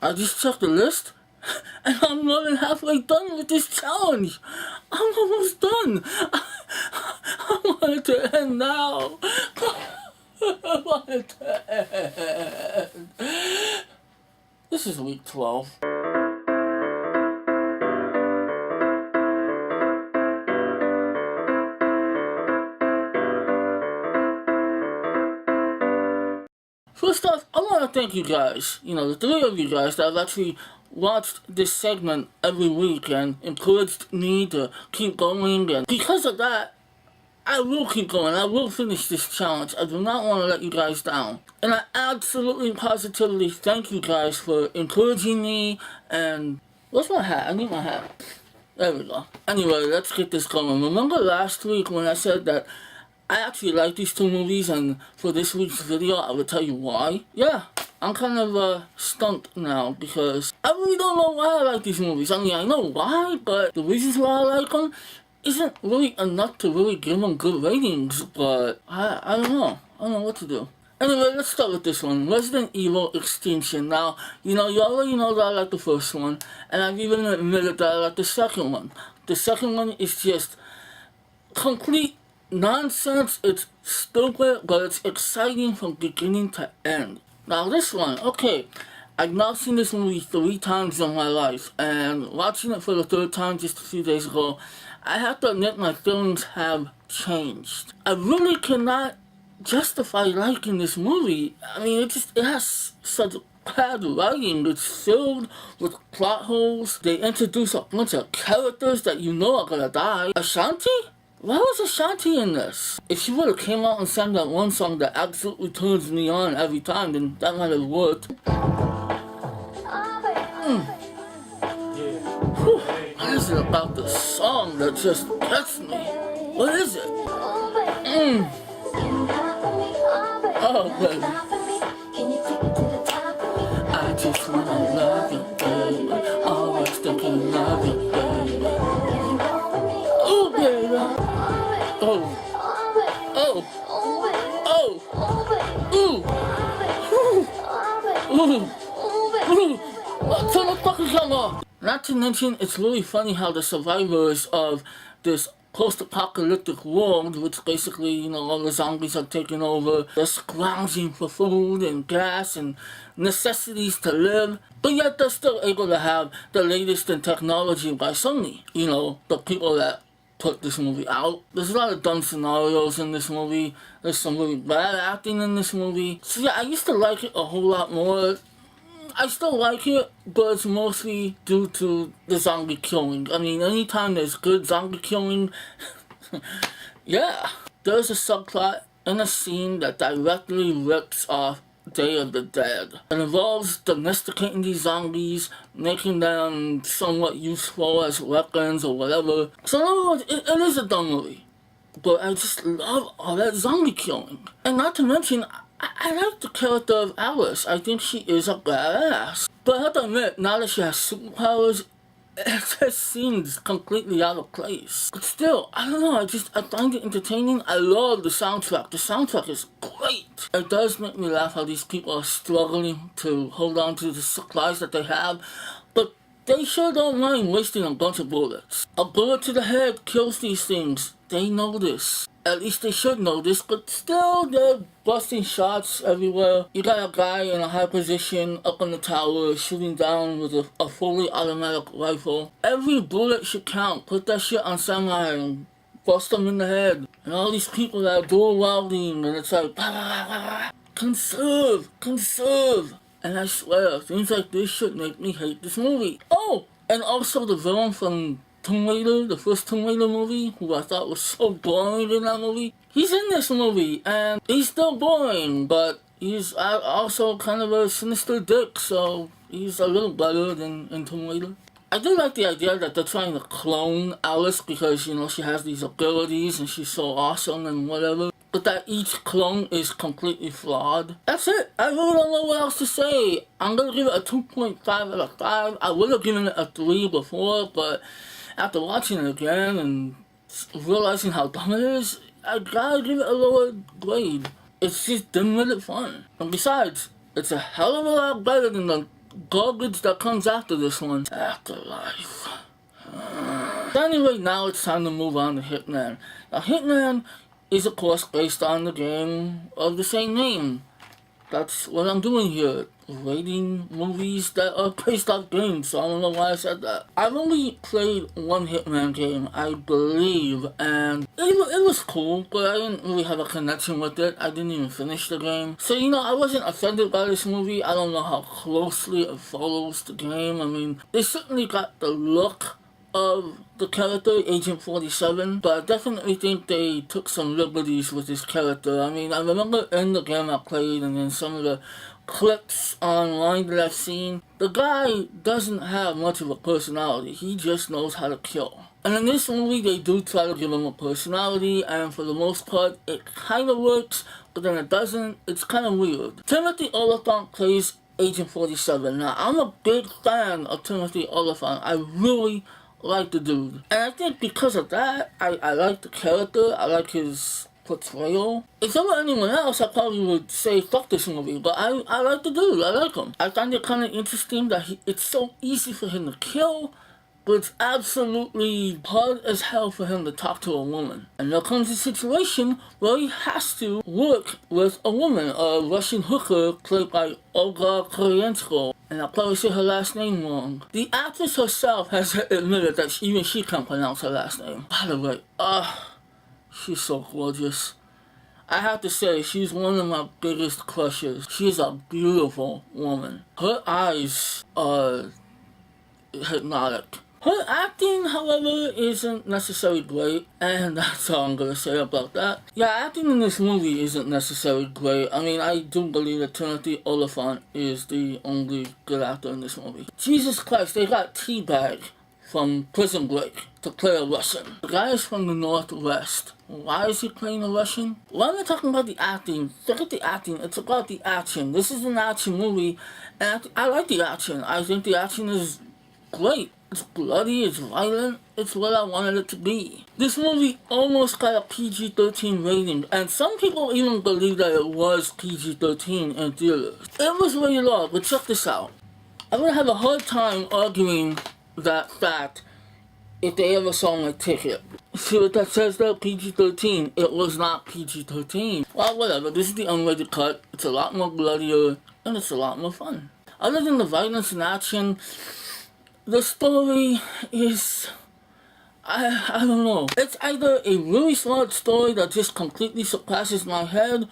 I just checked the list, and I'm more than halfway done with this challenge. I'm almost done. I want it to end now. I want it to end. This is week 12. First off, I want to thank you guys, the three of you guys that have actually watched this segment every week and encouraged me to keep going, and because of that, I will keep going. I will finish this challenge. I do not want to let you guys down. And I absolutely positively thank you guys for encouraging me, and where's my hat? I need my hat. There we go. Anyway, let's get this going. Remember last week when I said that I actually like these two movies, and for this week's video I will tell you why? Yeah, I'm kind of stumped now because I really don't know why I like these movies. I mean, I know why, but the reasons why I like them isn't really enough to really give them good ratings, but I don't know. I don't know what to do. Anyway, let's start with this one. Resident Evil Extinction. Now, you already know that I like the first one, and I've even admitted that I like the second one. The second one is just complete nonsense. It's stupid, but it's exciting from beginning to end. Now this one, okay, I've now seen this movie 3 times in my life, and watching it for the 3rd time just a few days ago, I have to admit my feelings have changed. I really cannot justify liking this movie. I mean, it has such bad writing. It's filled with plot holes. They introduce a bunch of characters that you know are gonna die. Ashanti? Why was Ashanti in this? If she would have came out and sang that one song that absolutely turns me on every time, then that might have worked. What is it about the song that just gets me? What is it? Oh, baby. I just wanna love you, baby. Always thinking of you, baby. Oh, baby. Oh. Oh. Oh. Ooh. Ooh. Ooh. Turn the fucking camera off. Not to mention, it's really funny how the survivors of this post-apocalyptic world, which basically, all the zombies are taking over, they're scrounging for food and gas and necessities to live, but yet they're still able to have the latest in technology by Sony. The people that put this movie out. There's a lot of dumb scenarios in this movie. There's some really bad acting in this movie. So yeah, I used to like it a whole lot more. I still like it, but it's mostly due to the zombie killing. I mean, anytime there's good zombie killing, yeah. There's a subplot in a scene that directly rips off Day of the Dead. It involves domesticating these zombies, making them somewhat useful as weapons or whatever. So in other words, it is a dumb movie. But I just love all that zombie killing. And not to mention, I like the character of Alice. I think she is a badass. But I have to admit, now that she has superpowers, it just seems completely out of place. But still, I don't know, I find it entertaining. I love the soundtrack. The soundtrack is great. It does make me laugh how these people are struggling to hold on to the supplies that they have. But they sure don't mind wasting a bunch of bullets. A bullet to the head kills these things. They know this. At least they should know this, but still they're busting shots everywhere. You got a guy in a high position up in the tower shooting down with a fully automatic rifle. Every bullet should count. Put that shit on semi and bust them in the head. And all these people that are dual wielding, and it's like, bah, bah, bah, bah. Conserve, conserve. And I swear, things like this should make me hate this movie. Oh, and also the villain from Tomb Raider, the first Tomb Raider movie, who I thought was so boring in that movie. He's in this movie, and he's still boring, but he's also kind of a sinister dick, so he's a little better than in Tomb Raider. I do like the idea that they're trying to clone Alice because, she has these abilities and she's so awesome and whatever. But that each clone is completely flawed. That's it. I really don't know what else to say. I'm gonna give it a 2.5 out of 5. I would have given it a 3 before, but after watching it again and realizing how dumb it is, I gotta give it a lower grade. It's just dim-witted fun. And besides, it's a hell of a lot better than the garbage that comes after this one. Afterlife. Anyway, now it's time to move on to Hitman. Now, Hitman is of course based on the game of the same name. That's what I'm doing here, rating movies that are based off games, so I don't know why I said that. I've only played one Hitman game, I believe, and it was cool, but I didn't really have a connection with it. I didn't even finish the game. So, I wasn't offended by this movie. I don't know how closely it follows the game. I mean, they certainly got the look of the character, Agent 47, but I definitely think they took some liberties with his character. I mean, I remember in the game I played and in some of the clips online that I've seen, the guy doesn't have much of a personality. He just knows how to kill. And in this movie, they do try to give him a personality, and for the most part, it kind of works, but then it doesn't. It's kind of weird. Timothy Olyphant plays Agent 47. Now, I'm a big fan of Timothy Olyphant. I really like the dude. And I think because of that, I like the character, I like his portrayal. If there were anyone else, I probably would say fuck this movie, but I like the dude, I like him. I find it kind of interesting that it's so easy for him to kill, but it's absolutely hard as hell for him to talk to a woman. And there comes a situation where he has to work with a woman, a Russian hooker played by Olga Kurylenko. And I'll probably say her last name wrong. The actress herself has admitted that even she can't pronounce her last name. By the way, she's so gorgeous. I have to say, she's one of my biggest crushes. She's a beautiful woman. Her eyes are hypnotic. Her acting, however, isn't necessarily great, and that's all I'm gonna say about that. Yeah, acting in this movie isn't necessarily great. I mean, I do believe that Timothy Olyphant is the only good actor in this movie. Jesus Christ, they got T-Bag from Prison Break to play a Russian. The guy is from the Northwest. Why is he playing a Russian? Why am I talking about the acting? Forget the acting, it's about the action. This is an action movie, and I like the action. I think the action is great. It's bloody, it's violent, it's what I wanted it to be. This movie almost got a PG-13 rating, and some people even believe that it was PG-13 in theaters. It was rated R, but check this out. I'm gonna have a hard time arguing that fact if they ever saw my ticket. See what that says there? PG-13. It was not PG-13. Well, whatever, this is the unrated cut. It's a lot more bloodier, and it's a lot more fun. Other than the violence and action, the story is, I don't know. It's either a really smart story that just completely surpasses my head,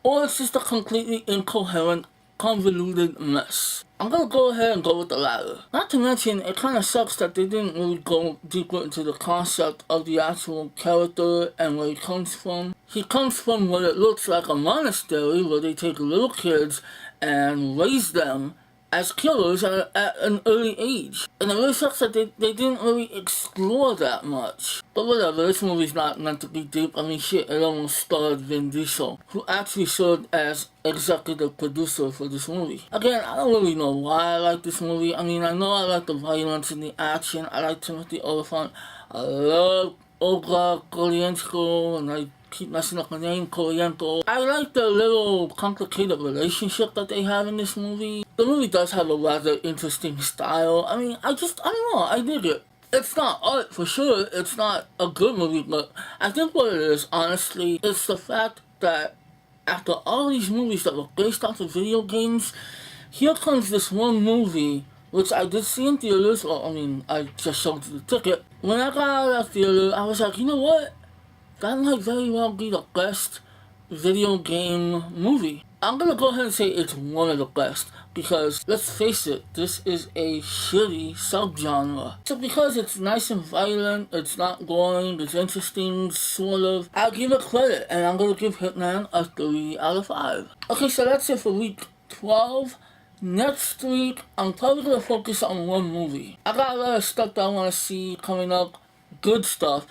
or it's just a completely incoherent, convoluted mess. I'm gonna go ahead and go with the latter. Not to mention, it kind of sucks that they didn't really go deeper into the concept of the actual character and where he comes from. He comes from what it looks like a monastery where they take little kids and raise them as killers at an early age. And it really sucks that they didn't really explore that much. But whatever, this movie's not meant to be deep. I mean, shit, it almost starred Vin Diesel, who actually served as executive producer for this movie. Again, I don't really know why I like this movie. I mean, I know I like the violence and the action. I like Timothy Olyphant. I love Olga Kurylenko, and I keep messing up her name, Kurylenko. I like the little complicated relationship that they have in this movie. The movie does have a rather interesting style. I mean, I don't know, I dig it. It's not art for sure, it's not a good movie, but I think what it is, honestly, it's the fact that after all these movies that were based off of video games, here comes this one movie, which I did see in theaters. Well, I mean, I just showed you the ticket. When I got out of that theater, I was like, you know what? That might very well be the best video game movie. I'm gonna go ahead and say it's one of the best, because let's face it, this is a shitty subgenre. So because it's nice and violent, it's not boring, it's interesting, sort of, I'll give it credit, and I'm gonna give Hitman a 3 out of 5. Okay, so that's it for week 12. Next week, I'm probably gonna focus on one movie. I got a lot of stuff that I wanna see coming up, good stuff.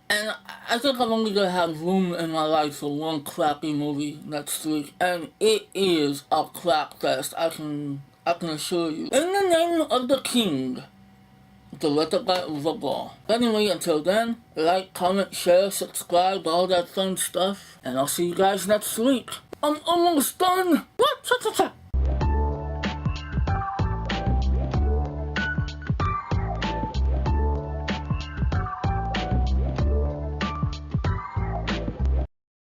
And I think I'm only gonna have room in my life for one crappy movie next week, and it is a crap fest. I can assure you. In the name of the king, directed by Uwe Ball. Anyway, until then, like, comment, share, subscribe, all that fun stuff, and I'll see you guys next week. I'm almost done. What?